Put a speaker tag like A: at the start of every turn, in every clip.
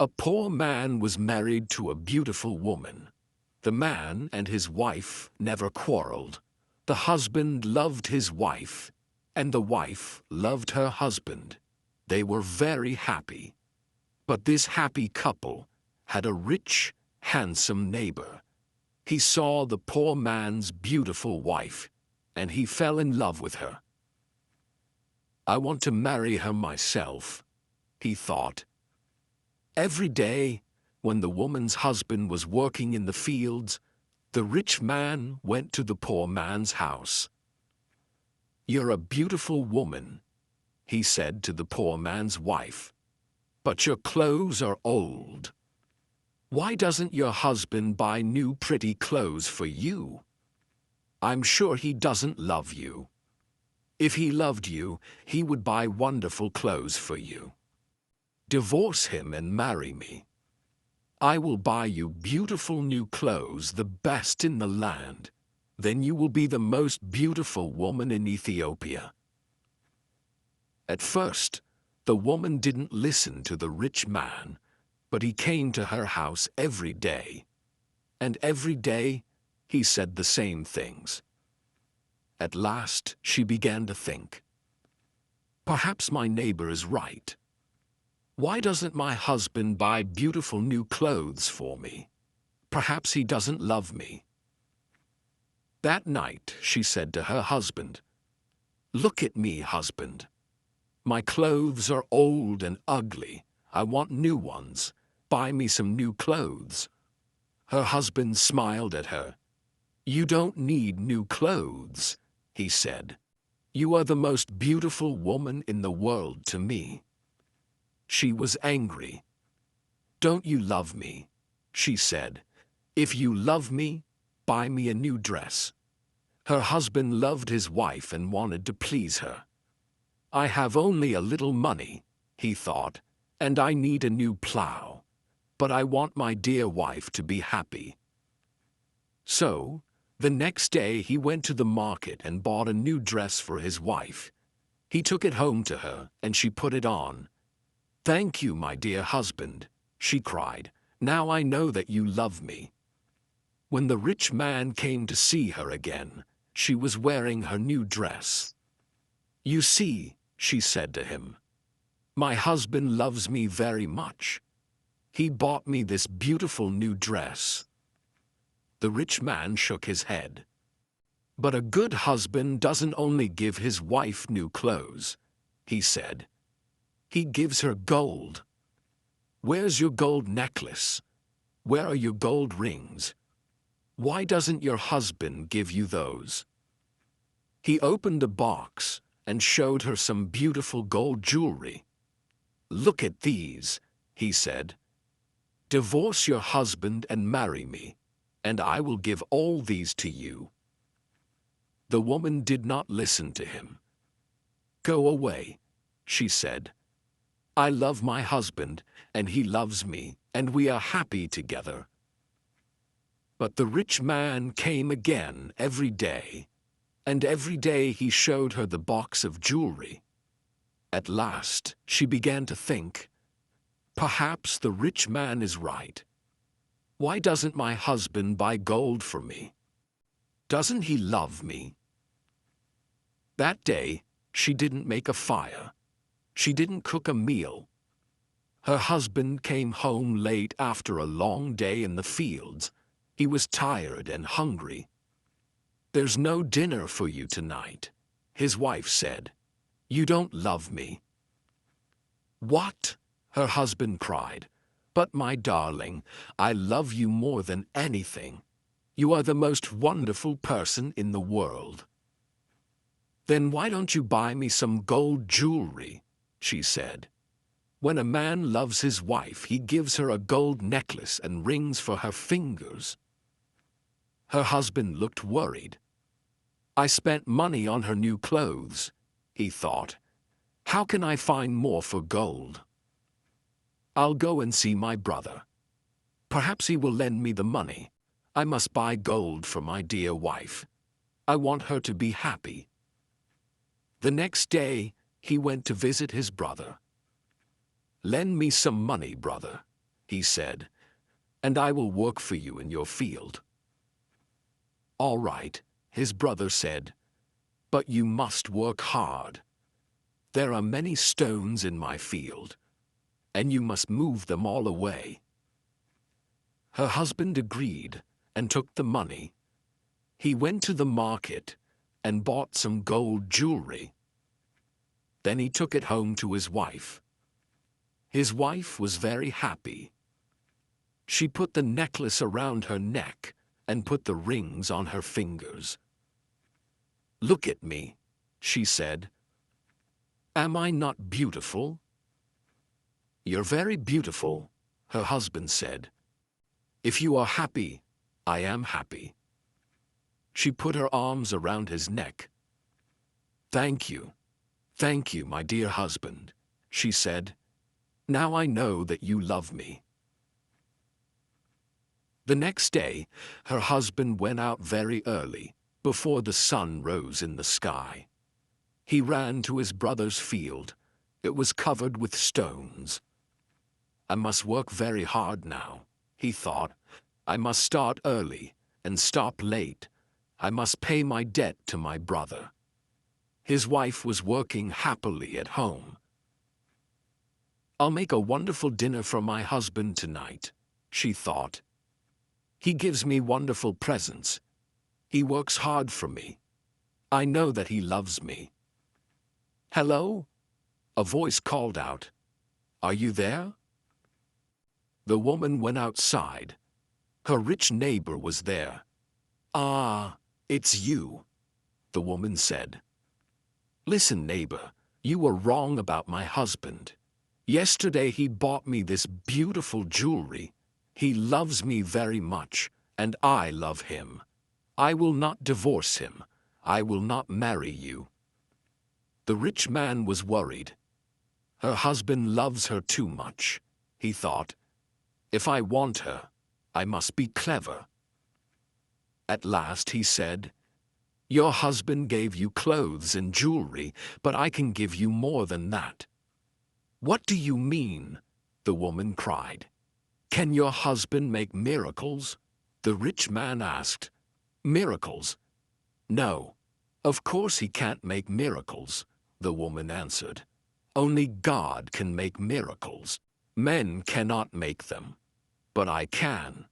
A: A poor man was married to a beautiful woman. The man and his wife never quarreled. The husband loved his wife, and the wife loved her husband. They were very happy. But this happy couple had a rich, handsome neighbor. He saw the poor man's beautiful wife, and he fell in love with her. "I want to marry her myself," he thought. Every day, when the woman's husband was working in the fields, the rich man went to the poor man's house. "You're a beautiful woman," he said to the poor man's wife, "but your clothes are old. Why doesn't your husband buy new pretty clothes for you? I'm sure he doesn't love you. If he loved you, he would buy wonderful clothes for you. Divorce him and marry me. I will buy you beautiful new clothes, the best in the land. Then you will be the most beautiful woman in Ethiopia." At first, the woman didn't listen to the rich man, but he came to her house every day. And every day, he said the same things. At last, she began to think, "Perhaps my neighbor is right. Why doesn't my husband buy beautiful new clothes for me? Perhaps he doesn't love me." That night, she said to her husband, "Look at me, husband. My clothes are old and ugly. I want new ones. Buy me some new clothes." Her husband smiled at her. "You don't need new clothes," he said. "You are the most beautiful woman in the world to me." She was angry. "Don't you love me?" she said. "If you love me, buy me a new dress." Her husband loved his wife and wanted to please her. "I have only a little money," he thought, "and I need a new plow. But I want my dear wife to be happy." So, the next day he went to the market and bought a new dress for his wife. He took it home to her, and she put it on. "Thank you, my dear husband," she cried. "Now I know that you love me." When the rich man came to see her again, she was wearing her new dress. "You see," she said to him, "my husband loves me very much. He bought me this beautiful new dress." The rich man shook his head. "But a good husband doesn't only give his wife new clothes," he said. "He gives her gold. Where's your gold necklace? Where are your gold rings? Why doesn't your husband give you those?" He opened a box and showed her some beautiful gold jewelry. "Look at these," he said. "Divorce your husband and marry me, and I will give all these to you." The woman did not listen to him. "Go away," she said. "I love my husband, and he loves me, and we are happy together." But the rich man came again every day, and every day he showed her the box of jewelry. At last, she began to think, "Perhaps the rich man is right. Why doesn't my husband buy gold for me? Doesn't he love me?" That day, she didn't make a fire. She didn't cook a meal. Her husband came home late after a long day in the fields. He was tired and hungry. "There's no dinner for you tonight," his wife said. "You don't love me." "What?" her husband cried. "But my darling, I love you more than anything. You are the most wonderful person in the world." "Then why don't you buy me some gold jewelry?" she said. "When a man loves his wife, he gives her a gold necklace and rings for her fingers." Her husband looked worried. "I spent money on her new clothes," he thought. "How can I find more for gold? I'll go and see my brother. Perhaps he will lend me the money. I must buy gold for my dear wife. I want her to be happy." The next day, he went to visit his brother. "Lend me some money, brother," he said, "and I will work for you in your field." "All right," his brother said, "but you must work hard. There are many stones in my field, and you must move them all away." Her husband agreed and took the money. He went to the market and bought some gold jewelry. Then he took it home to his wife. His wife was very happy. She put the necklace around her neck and put the rings on her fingers. "Look at me," she said. "Am I not beautiful?" "You're very beautiful," her husband said. "If you are happy, I am happy." She put her arms around his neck. Thank you, my dear husband," she said. "Now I know that you love me." The next day, her husband went out very early, before the sun rose in the sky. He ran to his brother's field. It was covered with stones. "I must work very hard now," he thought. "I must start early and stop late. I must pay my debt to my brother." His wife was working happily at home. "I'll make a wonderful dinner for my husband tonight," she thought. "He gives me wonderful presents. He works hard for me. I know that he loves me." "Hello?" a voice called out. "Are you there?" The woman went outside. Her rich neighbor was there. "Ah, it's you," the woman said. "Listen, neighbor, you were wrong about my husband. Yesterday he bought me this beautiful jewelry. He loves me very much, and I love him. I will not divorce him. I will not marry you." The rich man was worried. Her husband loves her too much, he thought. If I want her, I must be clever. At last he said, "Your husband gave you clothes and jewelry, but I can give you more than that." "What do you mean?" the woman cried. "Can your husband make miracles?" the rich man asked. "Miracles? No, of course he can't make miracles," the woman answered. "Only God can make miracles. Men cannot make them. But I can,"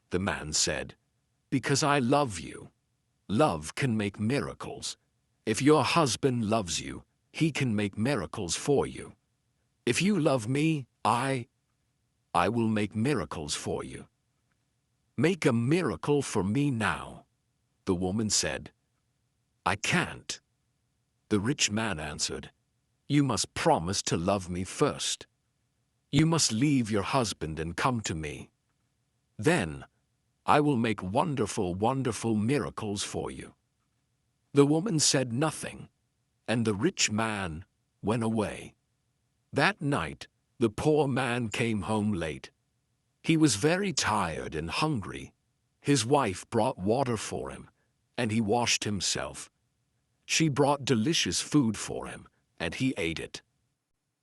A: the man said, "because I love you. Love can make miracles. If your husband loves you, he can make miracles for you. If you love me, I will make miracles for you." "Make a miracle for me now," the woman said. "I can't," the rich man answered. "You must promise to love me first. You must leave your husband and come to me. Then I will make wonderful, wonderful miracles for you." The woman said nothing, and the rich man went away. That night, the poor man came home late. He was very tired and hungry. His wife brought water for him, and he washed himself. She brought delicious food for him, and he ate it.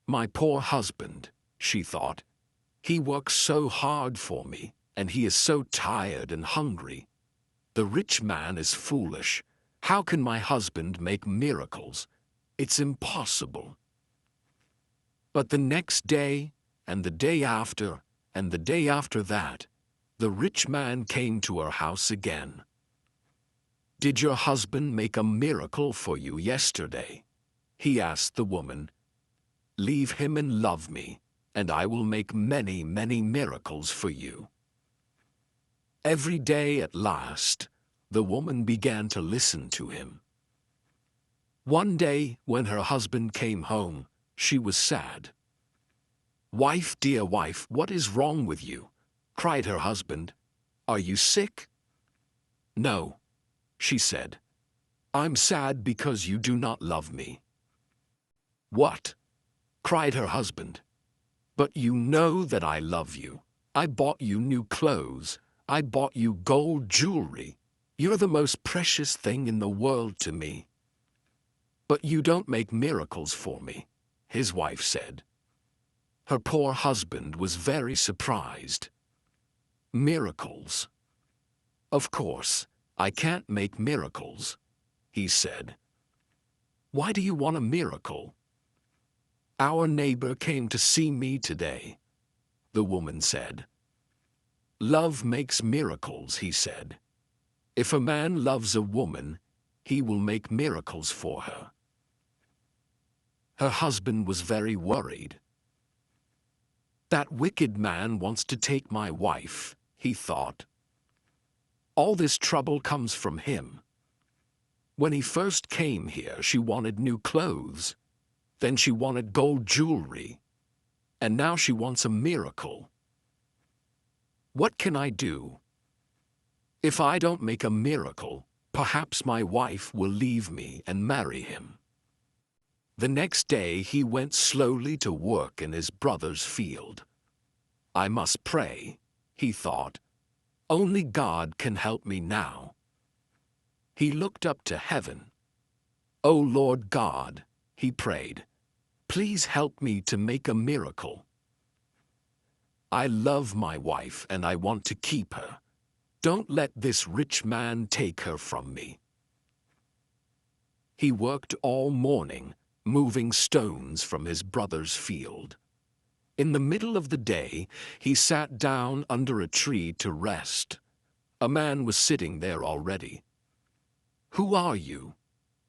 A: "My poor husband," she thought. "He works so hard for me, and he is so tired and hungry. The rich man is foolish. How can my husband make miracles? It's impossible." But the next day, and the day after, and the day after that, the rich man came to her house again. "Did your husband make a miracle for you yesterday?" he asked the woman. "Leave him and love me, and I will make many, many miracles for you." Every day at last, the woman began to listen to him. One day, when her husband came home, she was sad. "Wife, dear wife, what is wrong with you?" cried her husband. "Are you sick?" "No," she said. "I'm sad because you do not love me." "What?" cried her husband. "But you know that I love you. I bought you new clothes. I bought you gold jewelry. You're the most precious thing in the world to me." "But you don't make miracles for me," his wife said. Her poor husband was very surprised. Miracles? Of course, I can't make miracles, he said. Why do you want a miracle? Our neighbor came to see me today, the woman said. Love makes miracles, he said. If a man loves a woman, he will make miracles for her. Her husband was very worried. That wicked man wants to take my wife, he thought. All this trouble comes from him. When he first came here, she wanted new clothes. Then she wanted gold jewelry. And now she wants a miracle. What can I do? If I don't make a miracle, perhaps my wife will leave me and marry him. The next day he went slowly to work in his brother's field. I must pray, he thought. Only God can help me now. He looked up to heaven. O Lord God, he prayed, please help me to make a miracle. I love my wife and I want to keep her. Don't let this rich man take her from me. He worked all morning, moving stones from his brother's field. In the middle of the day, he sat down under a tree to rest. A man was sitting there already. Who are you?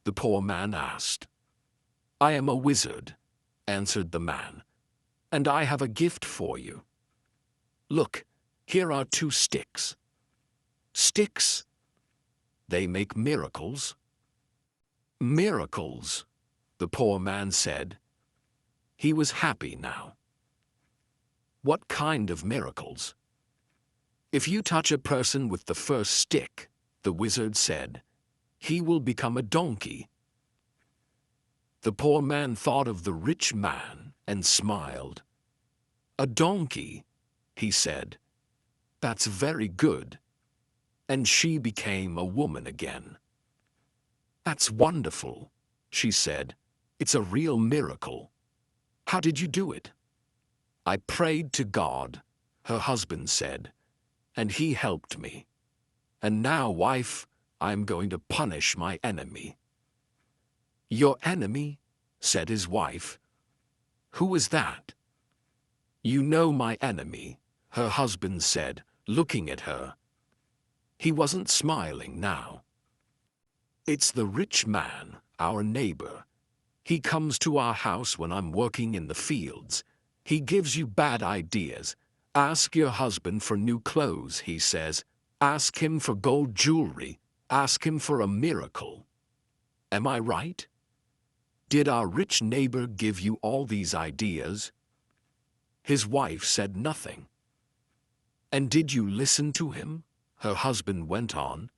A: The poor man asked. I am a wizard, answered the man, and I have a gift for you. Look, here are 2 sticks. Sticks? They make miracles. Miracles, the poor man said. He was happy now. What kind of miracles? If you touch a person with the first stick, the wizard said, he will become a donkey. The poor man thought of the rich man and smiled. A donkey, he said. That's very good. And she became a woman again. That's wonderful, she said. It's a real miracle. How did you do it? I prayed to God, her husband said, and he helped me. And now, wife, I'm going to punish my enemy. Your enemy? Said his wife. Who is that? You know my enemy, her husband said, looking at her. He wasn't smiling now. It's the rich man, our neighbor. He comes to our house when I'm working in the fields. He gives you bad ideas. Ask your husband for new clothes, he says. Ask him for gold jewelry. Ask him for a miracle. Am I right? Did our rich neighbor give you all these ideas? His wife said nothing. And did you listen to him? Her husband went on.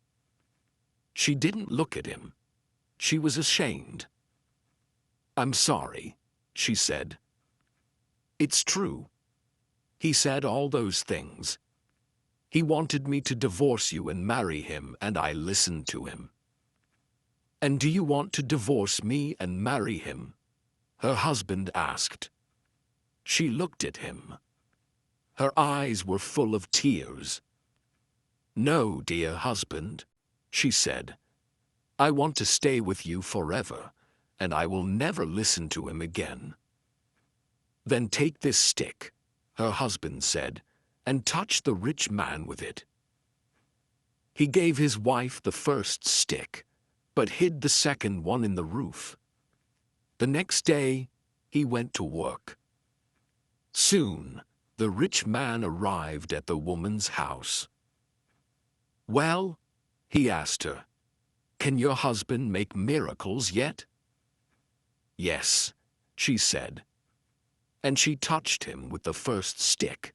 A: She didn't look at him. She was ashamed. I'm sorry, she said. It's true. He said all those things. He wanted me to divorce you and marry him, and I listened to him. And do you want to divorce me and marry him? Her husband asked. She looked at him. Her eyes were full of tears. No, dear husband, she said. I want to stay with you forever, and I will never listen to him again. Then take this stick, her husband said, and touch the rich man with it. He gave his wife the first stick, but hid the second one in the roof. The next day, he went to work. Soon, the rich man arrived at the woman's house. Well, he asked her, can your husband make miracles yet? Yes, she said. And she touched him with the first stick.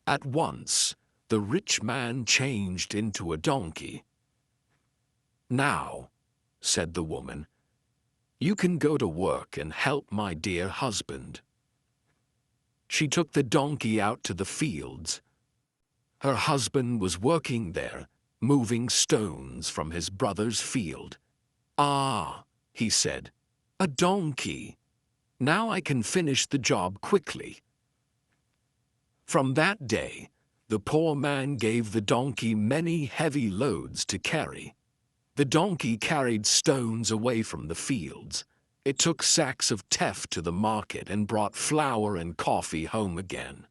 A: At once, the rich man changed into a donkey. Now, said the woman, you can go to work and help my dear husband. She took the donkey out to the fields. Her husband was working there, moving stones from his brother's field. Ah, he said, a donkey. Now I can finish the job quickly. From that day, the poor man gave the donkey many heavy loads to carry. The donkey carried stones away from the fields. It took sacks of teff to the market and brought flour and coffee home again.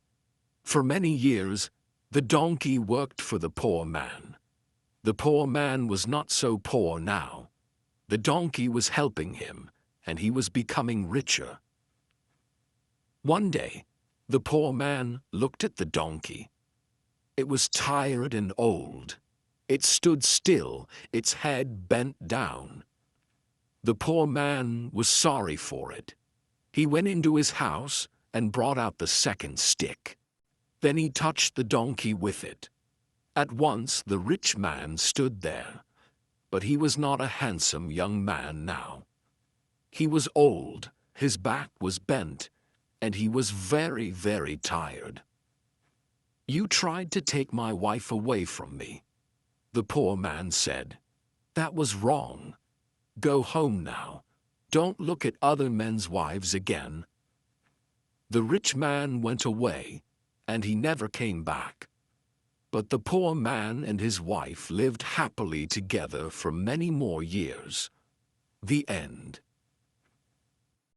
A: For many years, the donkey worked for the poor man. The poor man was not so poor now. The donkey was helping him, and he was becoming richer. One day, the poor man looked at the donkey. It was tired and old. It stood still, its head bent down. The poor man was sorry for it. He went into his house and brought out the second stick. Then he touched the donkey with it. At once the rich man stood there, but he was not a handsome young man now. He was old, his back was bent, and he was very, very tired. "You tried to take my wife away from me," the poor man said. "That was wrong. Go home now. Don't look at other men's wives again." The rich man went away, and he never came back. But the poor man and his wife lived happily together for many more years. The end.